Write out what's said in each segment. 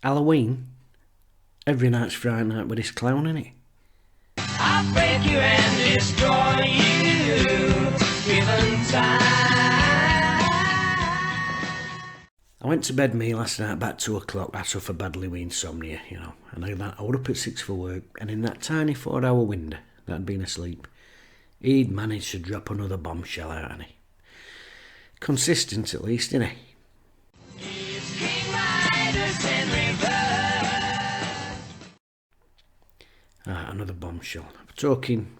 Halloween? Every night's Friday night with this clown, innit? I'll break you and destroy you, given time. I went to bed me last night about 2 o'clock. I suffer badly with insomnia, and I was up at 6 for work, and in that tiny 4 hour window that I'd been asleep, he'd managed to drop another bombshell out on me. Consistent at least, innit? It's King Midas in reverse. Another bombshell. I'm talking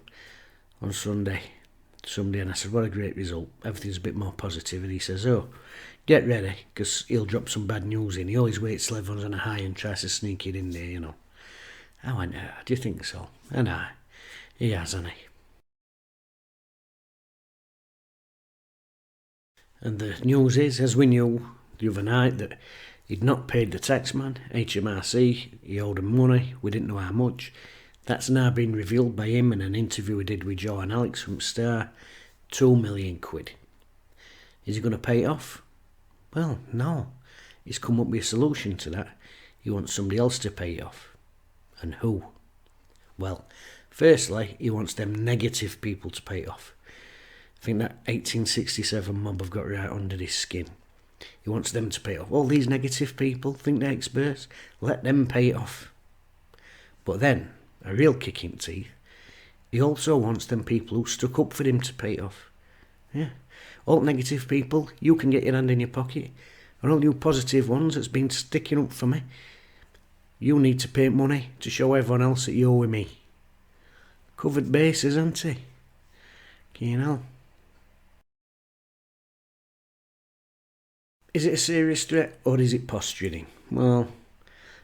on Sunday to somebody, and I said, what a great result. Everything's a bit more positive. And he says, oh, get ready, because he'll drop some bad news in. He always waits till everyone's on a high and tries to sneak it in there. I went, do you think so? And he has, hasn't he? And the news is, as we knew the other night, that he'd not paid the taxman, HMRC, he owed him money, we didn't know how much. That's now been revealed by him in an interview we did with Joe and Alex from Star. 2 million quid. Is he going to pay it off? Well, no. He's come up with a solution to that. He wants somebody else to pay it off. And who? Well, firstly, he wants them negative people to pay it off. I think that 1867 mob have got right under his skin. He wants them to pay it off. All these negative people think they're experts. Let them pay it off. But then, a real kick in teeth, he also wants them people who stuck up for him to pay it off. Yeah. All negative people, you can get your hand in your pocket. And all you positive ones that's been sticking up for me, you need to pay money to show everyone else that you're with me. Covered bases, isn't he? Is it a serious threat or is it posturing? Well,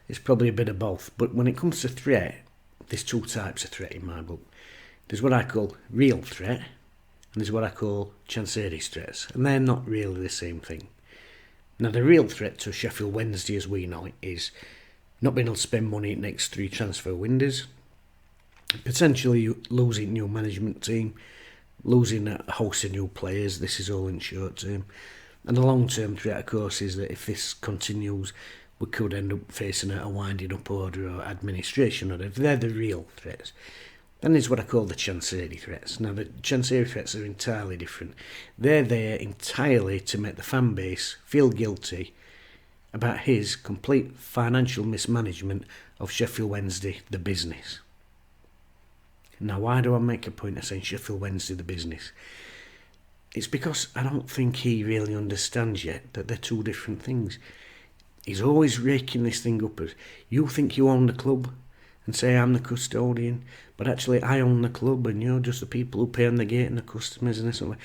it's probably a bit of both. But when it comes to threat, there's two types of threat in my book. There's what I call real threat, and there's what I call Chancery's threats, and they're not really the same thing. Now, the real threat to Sheffield Wednesday, as we know it, is not being able to spend money in the next 3 transfer windows, potentially losing new management team, losing a host of new players. This is all in short term. And the long-term threat, of course, is that if this continues, we could end up facing a winding up order or administration order. They're the real threats. Then there's what I call the Chancery threats. Now, the Chancery threats are entirely different. They're there entirely to make the fan base feel guilty about his complete financial mismanagement of Sheffield Wednesday, the business. Now, why do I make a point of saying Sheffield Wednesday, the business? It's because I don't think he really understands yet that they're two different things. He's always raking this thing up as, you think you own the club and say I'm the custodian, but actually I own the club and you're just the people who pay on the gate and the customers and this and that.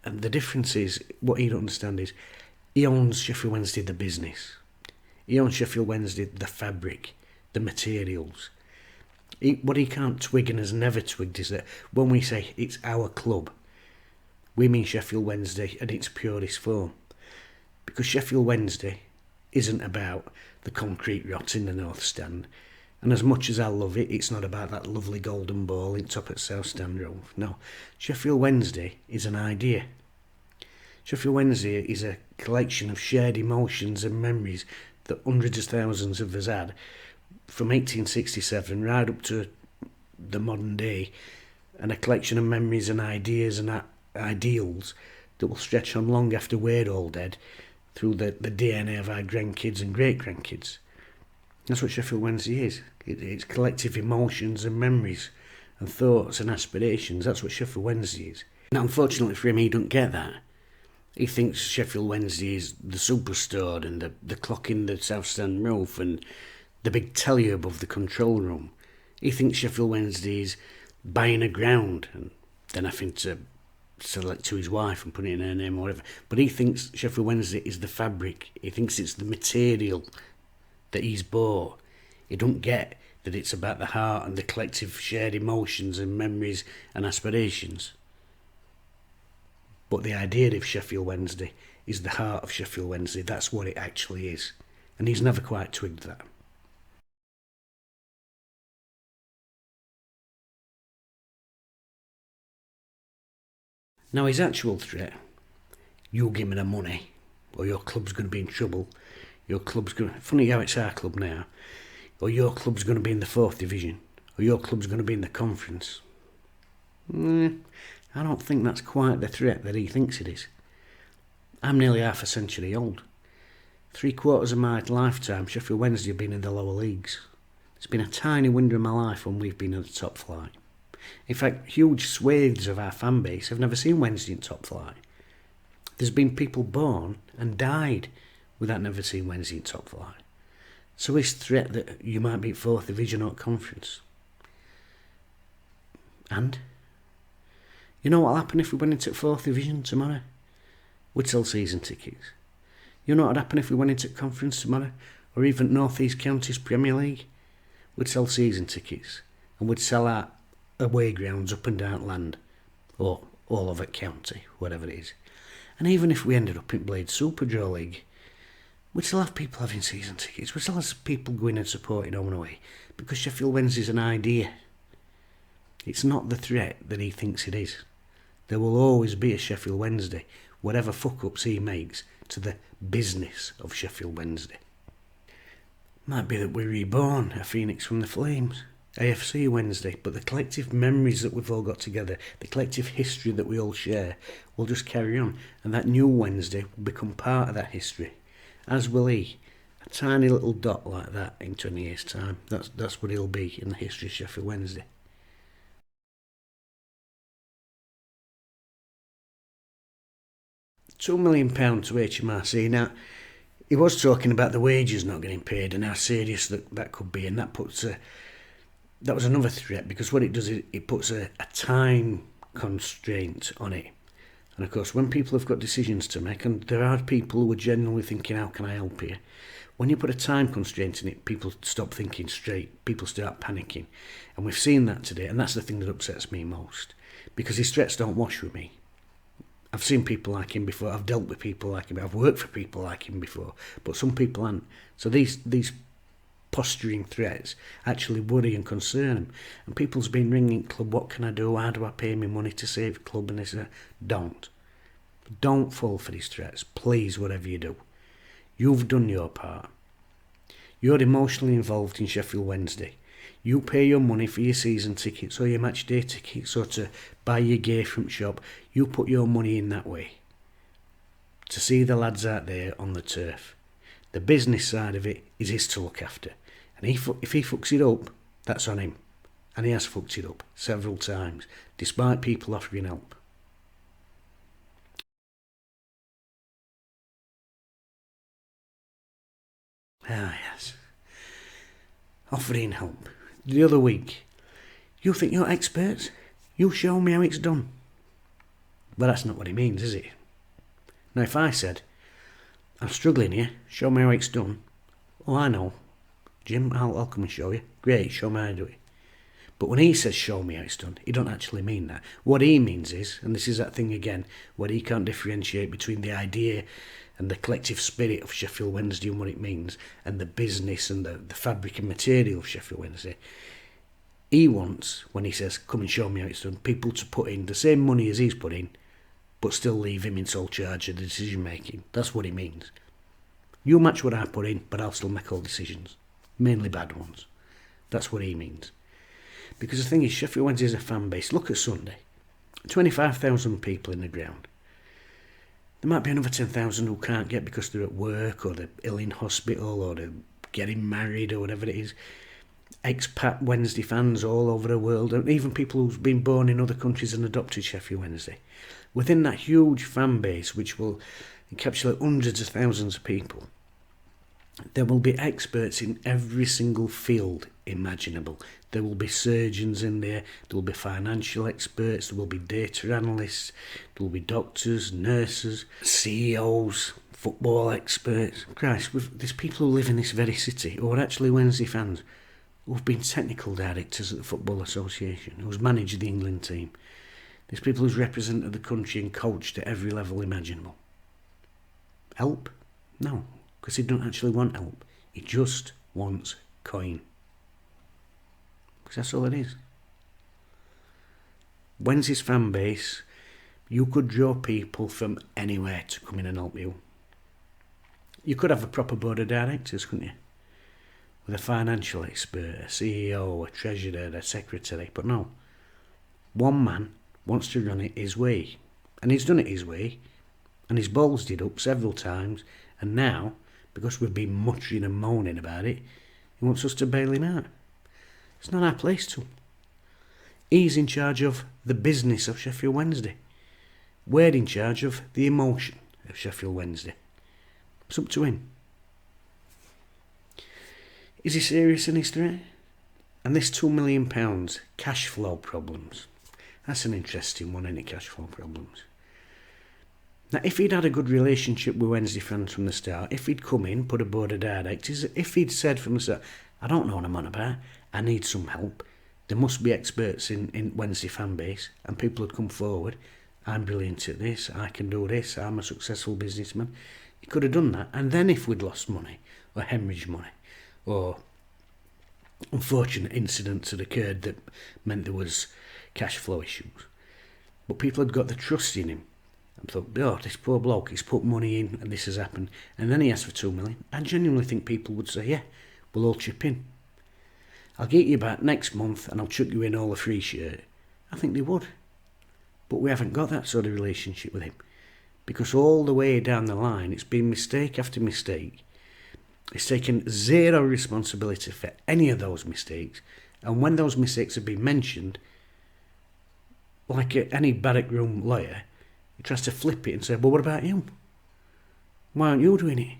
And the difference is, what he don't understand is, he owns Sheffield Wednesday, the business. He owns Sheffield Wednesday, the fabric, the materials. What he can't twig and has never twigged is that when we say it's our club, we mean Sheffield Wednesday in its purest form. Because Sheffield Wednesday isn't about the concrete rot in the North Stand. And as much as I love it, it's not about that lovely golden ball in top at South Stand Road. No, Sheffield Wednesday is an idea. Sheffield Wednesday is a collection of shared emotions and memories that hundreds of thousands of us had from 1867 right up to the modern day, and a collection of memories and ideas and ideals that will stretch on long after we're all dead through the DNA of our grandkids and great-grandkids. That's what Sheffield Wednesday is. It's collective emotions and memories and thoughts and aspirations. That's what Sheffield Wednesday is. Now, unfortunately for him, he doesn't get that. He thinks Sheffield Wednesday is the superstore and the clock in the South Stand roof and the big telly above the control room. He thinks Sheffield Wednesday is buying a ground and then having to sell it to his wife and put it in her name or whatever. But he thinks Sheffield Wednesday is the fabric. He thinks it's the material that he's bought. He don't get that it's about the heart and the collective shared emotions and memories and aspirations. But the idea of Sheffield Wednesday is the heart of Sheffield Wednesday. That's what it actually is. And he's never quite twigged that. Now, his actual threat, you give me the money or your club's going to be in trouble, your club's going. Funny how it's our club now, or your club's going to be in the 4th division, or your club's going to be in the conference. I don't think that's quite the threat that he thinks it is. I'm nearly half a century old. 3/4 of my lifetime, Sheffield Wednesday have been in the lower leagues. There's been a tiny window in my life when we've been in the top flight. In fact, huge swathes of our fan base have never seen Wednesday in top flight. There's been people born and died without never seeing Wednesday in top flight. So his threat that you might be at 4th division or conference. And you know what'll happen if we went into 4th division tomorrow? We'd sell season tickets. You know what'd happen if we went into conference tomorrow, or even North East Counties Premier League? We'd sell season tickets, and we'd sell our away grounds up and down land, or all over county, whatever it is. And even if we ended up in Blade Super Draw League, we'd still have people having season tickets. We'd still have people going and supporting home and away, because Sheffield Wednesday's an idea. It's not the threat that he thinks it is. There will always be a Sheffield Wednesday, whatever fuck-ups he makes to the business of Sheffield Wednesday. Might be that we're reborn, a phoenix from the flames, AFC Wednesday, but the collective memories that we've all got together, the collective history that we all share, will just carry on, and that new Wednesday will become part of that history, as will he. A tiny little dot like that in 20 years' time. That's what he'll be in the history of Sheffield Wednesday. £2 million to HMRC. Now, he was talking about the wages not getting paid and how serious that could be, and that was another threat, because what it does is it puts a time constraint on it. And of course, when people have got decisions to make, and there are people who are genuinely thinking, how can I help you? When you put a time constraint in it, people stop thinking straight, people start panicking. And we've seen that today, and that's the thing that upsets me most, because his threats don't wash with me. I've seen people like him before, I've dealt with people like him, I've worked for people like him before, but some people aren't. So these posturing threats actually worry and concern him. And people's been ringing club, what can I do, how do I pay me money to save club, and this. Don't fall for these threats, please, whatever you do. You've done your part. You're emotionally involved in Sheffield Wednesday. You pay your money for your season tickets or your match day tickets or to buy your gear from shop. You put your money in that way to see the lads out there on the turf. The business side of it is his to look after. And if he fucks it up, that's on him. And he has fucked it up several times, despite people offering help. Ah, yes. Offering help. The other week, you think you're experts? You show me how it's done. But that's not what he means, is it? Now, if I said, I'm struggling here, show me how it's done. Oh, I know. Jim, I'll come and show you. Great, show me how to do it. But when he says show me how it's done, he don't actually mean that. What he means is, and this is that thing again, where he can't differentiate between the idea and the collective spirit of Sheffield Wednesday and what it means, and the business and the fabric and material of Sheffield Wednesday. He wants, when he says, come and show me how it's done, people to put in the same money as he's put in, but still leave him in sole charge of the decision making. That's what he means. You match what I put in, but I'll still make all decisions. Mainly bad ones. That's what he means. Because the thing is, Sheffield Wednesday is a fan base. Look at Sunday. 25,000 people in the ground. There might be another 10,000 who can't get because they're at work, or they're ill in hospital, or they're getting married, or whatever it is. Expat Wednesday fans all over the world, and even people who've been born in other countries and adopted Sheffield Wednesday. Within that huge fan base, which will encapsulate hundreds of thousands of people, there will be experts in every single field imaginable. There will be surgeons in there, there will be financial experts, there will be data analysts, there will be doctors, nurses, CEOs, football experts. Christ, there's people who live in this very city who are actually Wednesday fans, who've been technical directors at the Football Association, who's managed the England team. There's people who's represented the country and coached at every level imaginable. Help? No, because he don't actually want help. He just wants coin. Because that's all it is. Wednesday's fan base, you could draw people from anywhere to come in and help you. You could have a proper board of directors, couldn't you? With a financial expert, a CEO, a treasurer, a secretary. But no. One man wants to run it his way. And he's done it his way. And his ballsed it up several times. And now, because we've been muttering and moaning about it, he wants us to bail him out. It's not our place to. He's in charge of the business of Sheffield Wednesday. We're in charge of the emotion of Sheffield Wednesday. It's up to him. Is he serious in his threat? And this £2 million cash flow problems. That's an interesting one, isn't it? Cash flow problems. Now, if he'd had a good relationship with Wednesday fans from the start, if he'd come in, put a board of directors, if he'd said from the start, I don't know what I'm on about, I need some help, there must be experts in Wednesday fan base, and people had come forward, I'm brilliant at this, I can do this, I'm a successful businessman. He could have done that, and then if we'd lost money, or hemorrhaged money, or unfortunate incidents had occurred that meant there was cash flow issues, but people had got the trust in him, and thought, oh, this poor bloke, he's put money in, and this has happened, and then he asked for 2 million, I genuinely think people would say, yeah, we'll all chip in. I'll get you back next month, and I'll chuck you in all a free shirt. I think they would. But we haven't got that sort of relationship with him. Because all the way down the line, it's been mistake after mistake. He's taken zero responsibility for any of those mistakes. And when those mistakes have been mentioned, like any barrack room lawyer, he tries to flip it and say, well, what about you? Why aren't you doing it?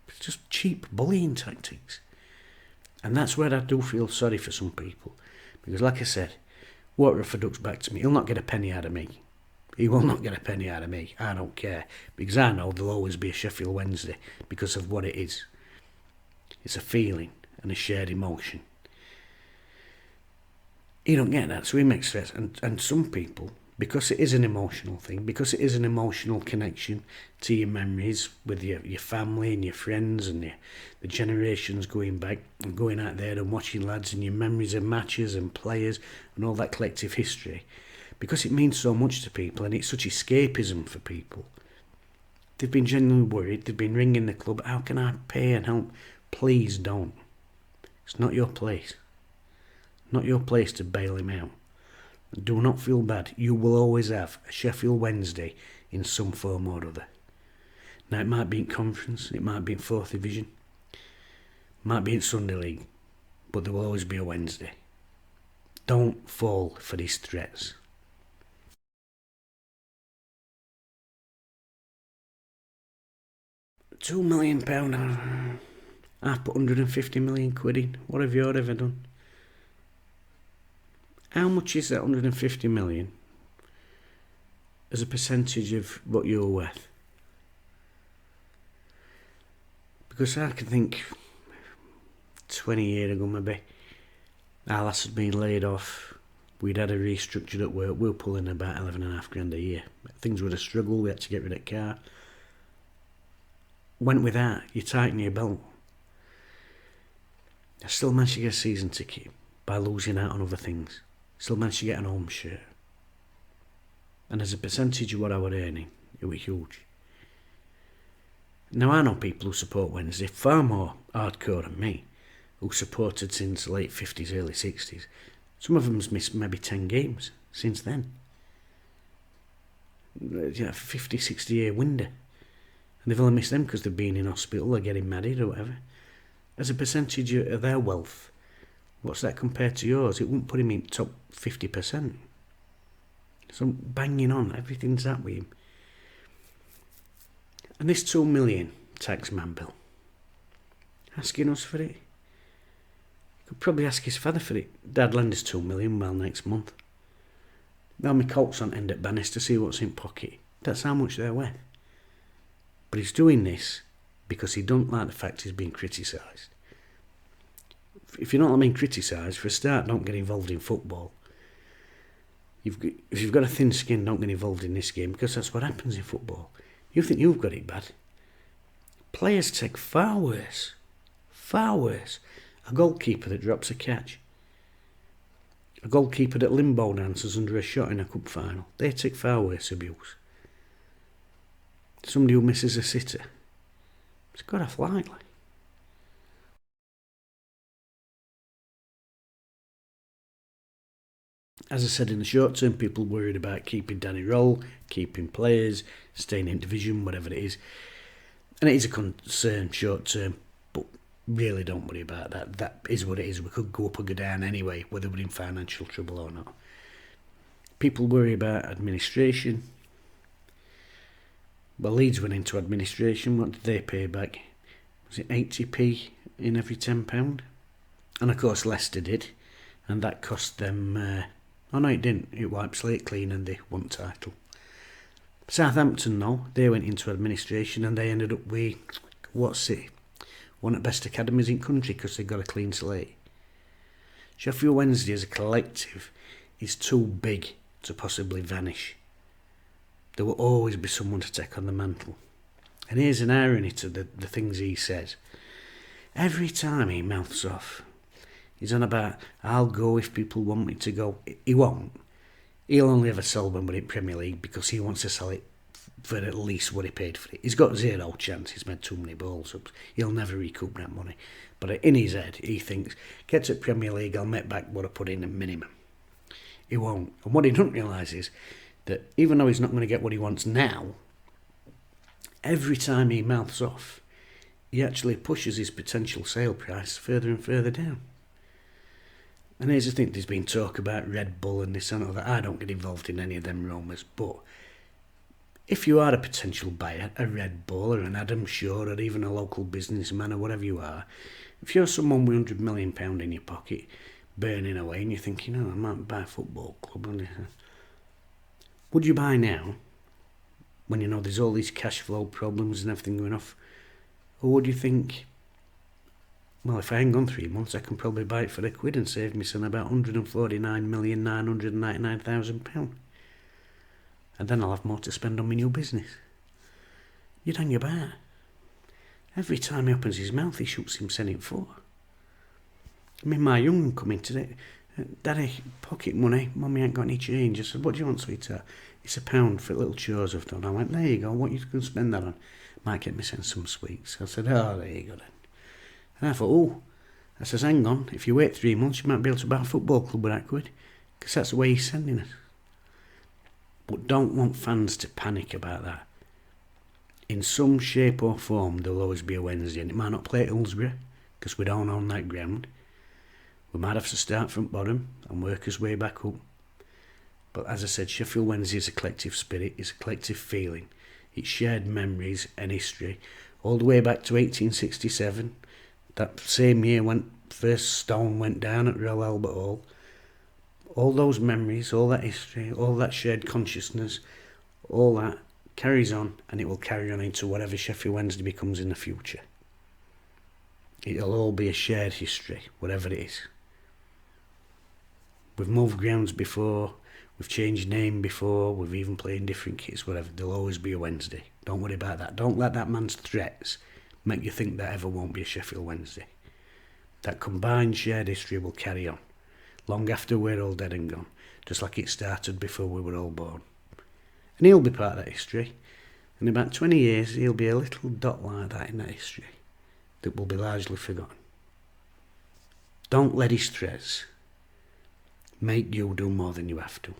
It's just cheap bullying tactics. And that's where I do feel sorry for some people. Because like I said, Waterford ducks back to me. He'll not get a penny out of me. He will not get a penny out of me. I don't care. Because I know there'll always be a Sheffield Wednesday because of what it is. It's a feeling and a shared emotion. He don't get that, so he makes threats. And some people, because it is an emotional thing, because it is an emotional connection to your memories with your family and your friends and the generations going back and going out there and watching lads and your memories of matches and players and all that collective history, because it means so much to people and it's such escapism for people. They've been genuinely worried, they've been ringing the club, how can I pay and help? Please don't. It's not your place. Not your place to bail him out. Do not feel bad. You will always have a Sheffield Wednesday in some form or other. Now it might be in conference, it might be in 4th Division, it might be in Sunday League, but there will always be a Wednesday. Don't fall for these threats. £2 million. I've put 150 million quid in. What have you ever done? How much is that 150 million as a percentage of what you're worth? Because I can think 20 years ago maybe, our lass had been laid off, we'd had a restructure at work, we were pulling about 11.5 grand a year. Things would have struggled, we had to get rid of the car. Went with that, you tighten your belt. I still managed to get a season ticket by losing out on other things. Still managed to get an home shirt. And as a percentage of what I was earning, it was huge. Now I know people who support Wednesday far more hardcore than me, who supported since the late 50s, early 60s. Some of them's missed maybe 10 games since then. 50, 60 year window. And they've only missed them because they've been in hospital or getting married or whatever. As a percentage of their wealth, what's that compared to yours? It wouldn't put him in top 50%. So banging on, everything's that with him. And this 2 million taxman bill, asking us for it. Could probably ask his father for it. Dad, lend us 2 million, well, next month. Now my Colts on end at Bannister, see what's in pocket. That's how much they're worth. But he's doing this because he don't like the fact he's being criticised. If you're not being criticised, for a start, don't get involved in football. If you've got a thin skin, don't get involved in this game, because that's what happens in football. You think you've got it bad. Players take far worse. Far worse. A goalkeeper that drops a catch. A goalkeeper that limbo dances under a shot in a cup final. They take far worse abuse. somebody who misses a sitter, it's got off lightly. As I said, in the short term, people worried about keeping Danny Roll, keeping players, staying in division, whatever it is. And it is a concern short term, but really don't worry about that. That is what it is. We could go up or go down anyway, whether we're in financial trouble or not. People worry about administration. Well, Leeds went into administration. What did they pay back? Was it 80p in every £10? And of course Leicester did, and that cost them... oh no, it didn't. It wiped slate clean and they won title. Southampton, no, they went into administration and they ended up with, what's it, one of the best academies in country because they got a clean slate. Sheffield Wednesday as a collective is too big to possibly vanish. There will always be someone to take on the mantle. And here's an irony to the things he says. Every time he mouths off, he's on about, I'll go if people want me to go. He won't. He'll only ever sell when we're in Premier League because he wants to sell it for at least what he paid for it. He's got zero chance. He's made too many balls ups. He'll never recoup that money. But in his head, he thinks, get to Premier League, I'll make back what I put in a minimum. He won't. And what he doesn't realise is that even though he's not going to get what he wants now, every time he mouths off, he actually pushes his potential sale price further and further down. And here's the thing, there's been talk about Red Bull and this and all that. I don't get involved in any of them rumours, but if you are a potential buyer, a Red Bull or an Adam Shaw or even a local businessman or whatever you are, if you're someone with £100 million in your pocket, burning away and you're thinking, I might buy a football club, would you buy now, when you know there's all these cash flow problems and everything going off? Or would you think, well, if I hang on 3 months, I can probably buy it for £1 and save me son about £149,999,000. And then I'll have more to spend on my new business. You'd hang about. Every time he opens his mouth, he shoots himself in foot. I mean, my young one come in today. Daddy, pocket money. Mummy ain't got any change. I said, what do you want, sweetheart? It's £1 for little chores I've done. I went, there you go. What you can spend that on? Might get me sent some sweets. I said, oh, there you go then. And I thought, I says, hang on. If you wait 3 months, you might be able to buy a football club with that £1. Because that's the way he's sending us. But don't want fans to panic about that. In some shape or form, there'll always be a Wednesday. And it might not play at Hillsborough, because we don't own that ground. We might have to start from bottom and work his way back up. But as I said, Sheffield Wednesday is a collective spirit, it's a collective feeling. It's shared memories and history. All the way back to 1867, that same year when first stone went down at Royal Albert Hall. All those memories, all that history, all that shared consciousness, all that carries on, and it will carry on into whatever Sheffield Wednesday becomes in the future. It'll all be a shared history, whatever it is. We've moved grounds before, we've changed name before, we've even played in different kits, whatever. There'll always be a Wednesday. Don't worry about that. Don't let that man's threats make you think there ever won't be a Sheffield Wednesday. That combined shared history will carry on, long after we're all dead and gone, just like it started before we were all born. And he'll be part of that history. In about 20 years, he'll be a little dot like that in that history that will be largely forgotten. Don't let his threats make you do more than you have to.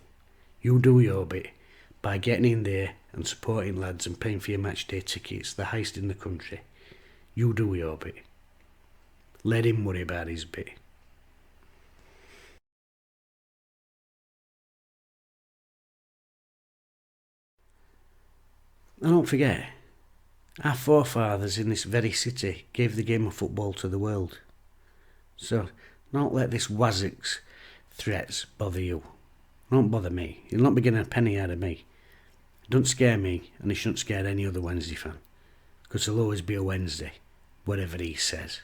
You do your bit by getting in there and supporting lads and paying for your match day tickets, the highest in the country. You do your bit. Let him worry about his bit. And don't forget, our forefathers in this very city gave the game of football to the world. So don't let this Wazik's threats bother you. Don't bother me. You'll not be getting a penny out of me. It don't scare me, and it shouldn't scare any other Wednesday fan. Because there'll always be a Wednesday, whatever he says.